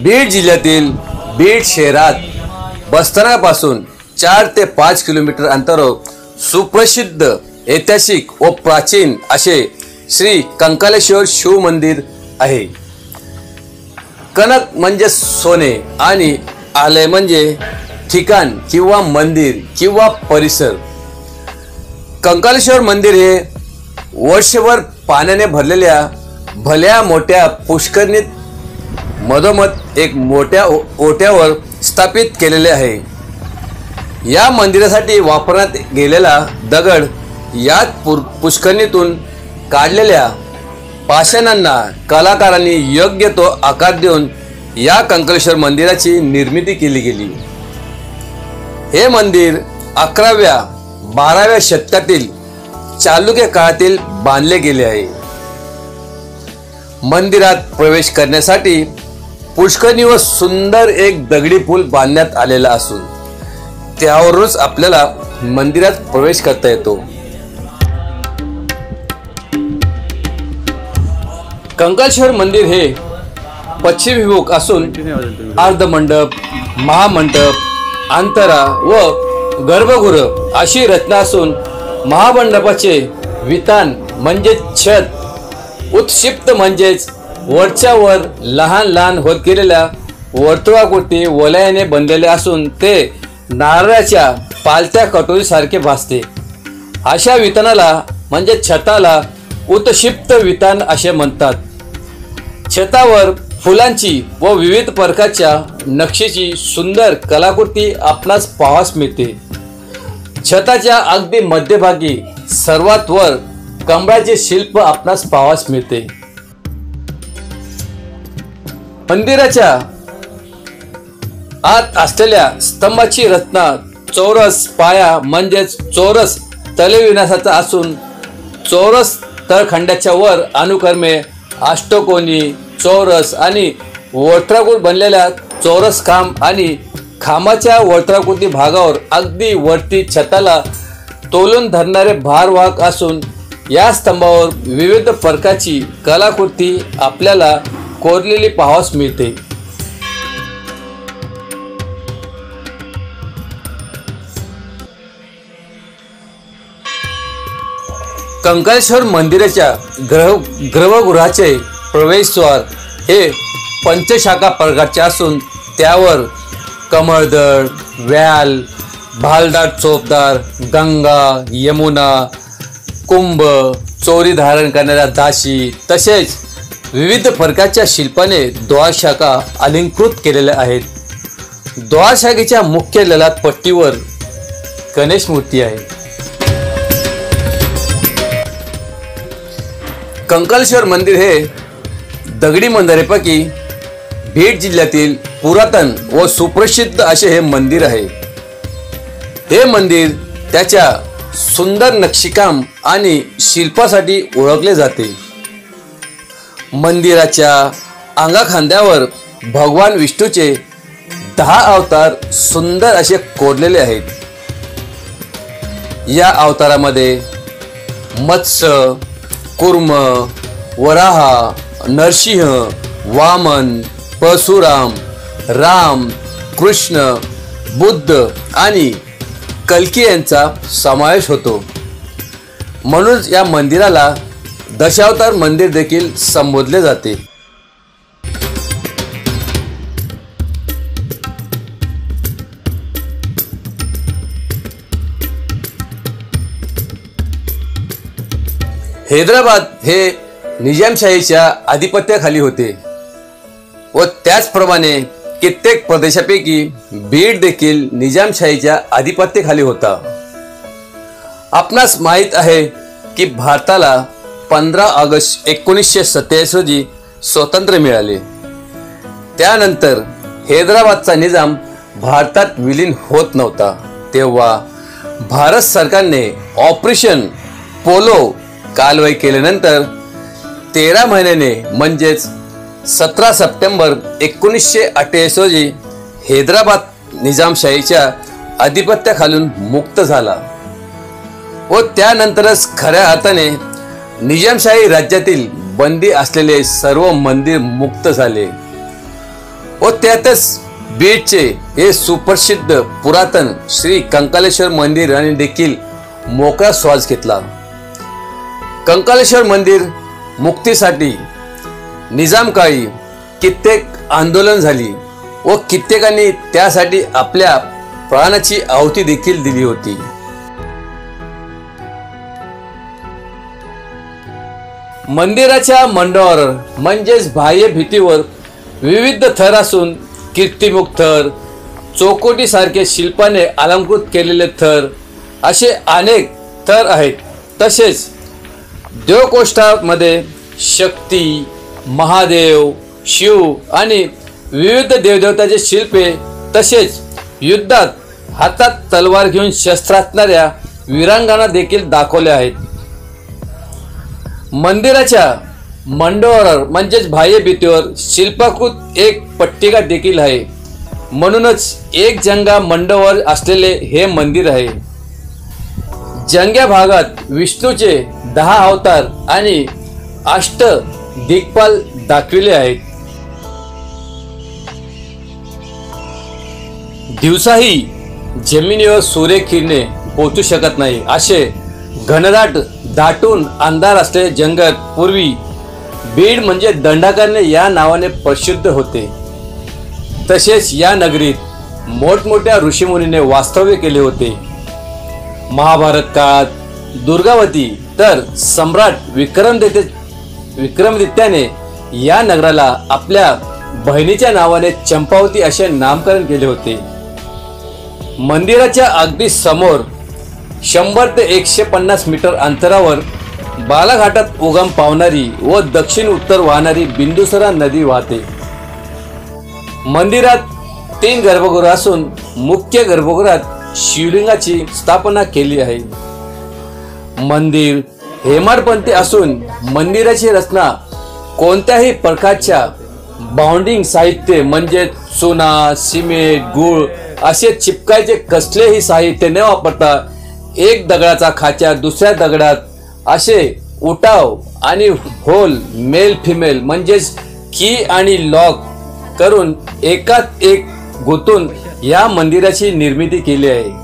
बीड जिल्ह्यातील बीड शहरात बसस्थानकापासून 4 ते 5 किलोमीटर अंतरावर सुप्रसिद्ध ऐतिहासिक व प्राचीन असे श्री कंकालेश्वर शिव मंदिर आहे। कनक म्हणजे सोने आणि आलय म्हणजे ठिकाण किंवा मंदिर किंवा परिसर। कंकालेश्वर मंदिर हे वर्षभर पाण्याने भरलेल्या भल्या मोठ्या पुष्करणीत मधोमध एक मोठ्या ओट्यावर स्थापित केलेले आहे। या मंदिरासाठी वापरण्यात गेलेला दगड याच पुष्करणीतून काढलेल्या पाषाणांना कलाकारांनी योग्य तो आकार देऊन या कंकालेश्वर मंदिराची निर्मिती केली गेली। हे मंदिर 11व्या-12व्या शतकातील चालुक्य काळातील बांधले गेले आहे। मंदिरात प्रवेश करण्यासाठी पुष्करणी व सुंदर एक दगडी पूल बांधण्यात आलेला असून त्यावरूनच आपल्याला मंदिरात प्रवेश करता येतो। कंकालेश्वर मंदिर हे पश्चिमभिमुख असून अर्धमंडप, महामंडप, अंतरा व गर्भगृह अशी रचना असून महामंडपाचे वितान म्हणजे छत, उत्क्षिप्त म्हणजेच वरच्या वर लहान लहान होत गेलेल्या वर्तुळाकृती वलयाने बनलेले असून ते नारळाच्या पालत्या कटोरीसारखे भासते। अशा वितानाला म्हणजे छताला उत्क्षिप्त वितान असे म्हणतात। छतावर फुलांची व विविध प्रकारच्या नक्षीची सुंदर कलाकृती आपणास पाहावयास मिळते। छताच्या अगदी मध्यभागी सर्वात वर कमळाचे शिल्प आपणास पाहावयास मिळते। मंदिराच्या आत असलेल्या स्तंभाची रचना चौरस पाया म्हणजेच चौरस तलेविन्यासाचा असून चौरस तळखंडाच्या वर अनुक्रमे अष्टकोनी, चौरस आणि वर्तुळाकृती बनलेल्या चौरस खांब आणि खांबाच्या वर्तुळाकृती भागावर अगदी वरती छताला तोलून धरणारे भारवाहक असून या स्तंभावर विविध प्रकारची कलाकृती आपल्याला कोरलेली पाहावयास मिळते। कंकालेश्वर मंदिराच्या गर्भगृहाचे प्रवेशद्वार हे पंचशाखा प्रकारचे असून त्यावर कमळदळ, व्याल, भालदार चोपदार, गंगा, यमुना, कुंभ, चोरी धारण करणाऱ्या दासी तसेच विविध प्रकारच्या शिल्पाने द्वारशाखा अलंकृत केलेल्या आहेत। द्वारशाखेच्या मुख्य ललाट पट्टीवर गणेश मूर्ती आहे। कंकालेश्वर मंदिर हे दगडी मंदिरापैकी बीड जिल्ह्यातील पुरातन व सुप्रसिद्ध असे हे मंदिर आहे। हे मंदिर त्याच्या सुंदर नक्षीकाम आणि शिल्पासाठी ओळखले जाते। मंदिराच्या अंगाखांद्यावर भगवान विष्णूचे 10 अवतार सुंदर असे कोरलेले आहेत। या अवतारामध्ये मत्स्य, कूर्म, वराह, नरसिंह, वामन, परशुराम, राम, कृष्ण, बुद्ध आणि कल्की यांचा समावेश होतो। म्हणून या मंदिराला दशावतार मंदिर देखील संबोधले जाते। हैदराबाद हे निजामशाहीच्या आधिपत्याखाली होते व त्याचप्रमाणे कित्येक प्रदेशापैकी बीड देखील निजामशाहीच्या आधिपत्याखाली होता। आपणास माहित आहे की भारताला 15 ऑगस्ट 1947 रोजी स्वातंत्र्य मिळाले। त्यानंतर हैदराबादचा निजाम भारतात विलीन होत नव्हता तेव्हा भारत सरकारने ऑपरेशन पोलो कालवाई केल्यानंतर 13 महिन्याने म्हणजेच 17 सप्टेंबर 1948 रोजी हैदराबाद निजामशाहीच्या आधिपत्याखालून मुक्त झाला व त्यानंतरच खऱ्या अर्थाने निजामशाही राज्यातील बंदी असलेले सर्व मंदिर मुक्त झाले व त्यातच बीडचे हे सुप्रसिद्ध पुरातन श्री कंकालेश्वर मंदिर आणि देखील मोकळा श्वास घेतला। कंकालेश्वर मंदिर मुक्तीसाठी निजामकाळी कित्येक आंदोलन झाली व कित्येकांनी त्यासाठी आपल्या प्राणाची आहुती देखील दिली होती। मंदिराच्या मंडपावर म्हणजेच बाह्य भिंतीवर विविध थर असून कीर्तिमुख थर, चौकोटी सारखे शिल्पाने अलंकृत केलेले थर असे अनेक थर आहेत। तसेच देवकोष्ठामध्ये शक्ती, महादेव, शिव आणि विविध देवदेवतांचे शिल्पे तसेच युद्धात हातात तलवार घेऊन शस्त्र असणाऱ्या वीरांगना देखील दाखवल्या आहेत। मंदिराच्या मंडपावर म्हणजेच बाह्य भिंतीवर शिल्पाकृत एक पट्टिका देखील आहे, म्हणूनच एक जंगा मंडपावर असलेले हे मंदिर आहे। जंग्या भागात विष्णूचे 10 अवतार आणि 8 दिग्पाल दाखविले आहेत। दिवसाही जमिनीवर सूर्यकिरणे पोहोचू शकत नाही असे घनदाट दाटून अंधार असलेले जंगल पूर्वी बीड म्हणजे दंडकारण्य या नावाने प्रसिद्ध होते। तसेच या नगरीत मोठमोठ्या ऋषीमुनीने वास्तव्य केले होते। महाभारत काळात दुर्गावती तर सम्राट विक्रमादित्याने या नगराला आपल्या बहिणीच्या नावाने चंपावती असे नामकरण केले होते। मंदिराच्या अगदी समोर 100 ते 150 मीटर अंतरावर बालाघाटात उगम पावणारी व दक्षिण उत्तर वाहणारी बिंदुसरा नदी वाहते। मंदिरात 3 गर्भगृह असून मुख्य गर्भगृहात शिवलिंगाची स्थापना केली आहे। मंदिर हेमाडपंथी असून मंदिराची रचना कोणत्याही प्रकारच्या बाउंडिंग साहित्य म्हणजे चुना, सिमेंट, गूळ असे चिपकायचे कसलेही साहित्य न वापरता एक दगडाचा खाचा दुसऱ्या दगडात असे उठाव आणि होल मेल फिमेल म्हणजेच की आणि लॉक करून एकात एक गुंतून या मंदिराची निर्मिती केली आहे।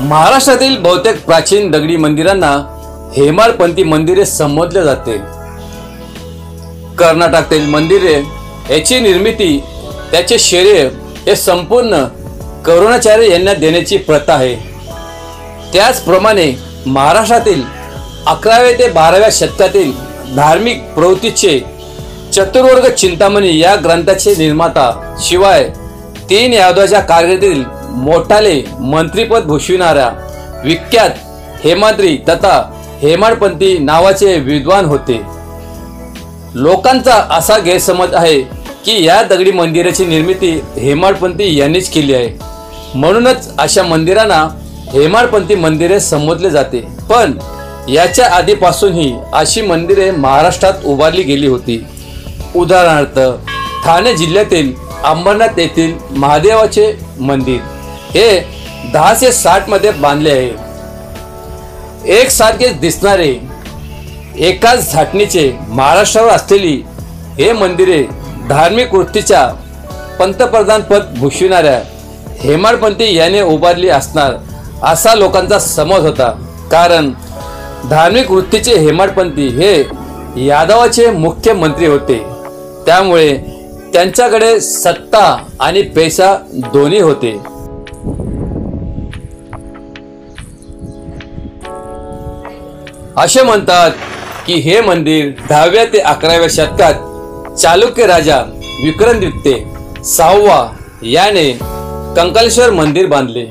महाराष्ट्रातील बहुतेक प्राचीन दगडी मंदिरांना हेमाडपंथी मंदिरे संबोधले जाते। कर्नाटकातील मंदिरे याची निर्मिती त्याचे श्रेय हे संपूर्ण करुणाचार्य यांना देण्याची प्रथा आहे। त्याचप्रमाणे महाराष्ट्रातील 11व्या ते 12व्या शतकातील धार्मिक प्रवृत्तीचे चतुर्वर्ग चिंतामणी या ग्रंथाचे निर्माता शिवाय 3 यादवाच्या कारकिर्दीतील मोठाले मंत्रीपद भूषविणाऱ्या विख्यात हेमाद्री तथा हेमाडपंथी नावाचे विद्वान होते। लोकांचा असा गैरसमज आहे की या दगडी मंदिराची निर्मिती हेमाडपंथी यांनीच केली आहे, म्हणूनच अशा मंदिरांना हेमाडपंथी मंदिरे संबोधले जाते। पण याच्या आधीपासूनही अशी मंदिरे महाराष्ट्रात उभारली गेली होती। उदाहरणार्थ ठाणे जिल्ह्यातील अंबरनाथ येथील महादेवाचे मंदिर हे 1060 मध्ये बांधले आहे। एकसारखे दिसणारे एकाच धाटणीचे महाराष्ट्रावर असलेली हे मंदिरे धार्मिक वृत्तीच्या पंतप्रधान पद भूषविणाऱ्या हेमाडपंथी याने उभारली असणार असा लोकांचा समज होता, कारण धार्मिक वृत्तीचे हेमाडपंथी हे यादवाचे मुख्य मंत्री होते, त्यामुळे त्यांच्याकडे सत्ता आणि पैसा दोन्ही होते। असे म्हणतात की हे मंदिर 10व्या ते 11व्या शतकात चालुक्य राजा विक्रमादित्य 6वा याने कंकालेश्वर मंदिर बांधले।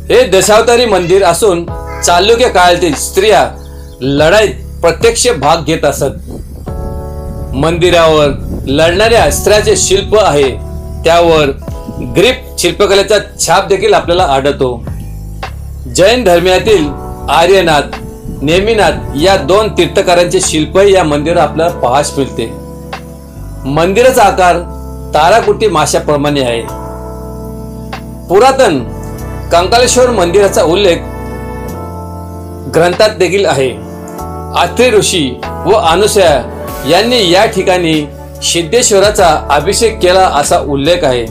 हे दशावतारी मंदिर असून चालुक्य काळातील स्त्रिया लढाईत प्रत्यक्ष भाग घेत असत। मंदिरावर लढणाऱ्या अस्त्राचे शिल्प आहे, त्यावर ग्रीक शिल्पकलेचा छाप देखील आपल्याला आढळतो। जैन धर्मियातील आर्यनाथ, नेमिनाथ या 2 तीर्थकारांचे शिल्पही या मंदिरात आपल्याला पाहास मिळते। मंदिराचा आकार ताराकुटी माशाप्रमाणे आहे. पुरातन कंकालेश्वर मंदिराचा उल्लेख ग्रंथात देखील आहे. अत्रि ऋषी व अनुसूया यांनी या ठिकाणी सिद्धेश्वराचा अभिषेक केला असा उल्लेख आहे.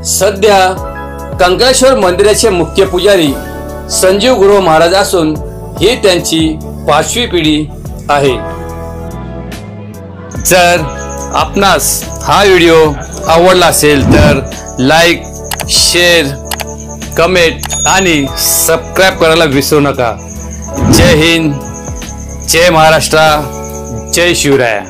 सध्या कंकालेश्वर मंदिराचे मुख्य पुजारी संजीव गुरव महाराज असून ही त्यांची 5वी पिढी आहे. जर आपणास हा व्हिडिओ आवडला असेल तर लाईक, शेअर, कमेंट आणि सबस्क्राईब करायला विसरू नका. जय हिंद, जय महाराष्ट्र, जय शिवराय.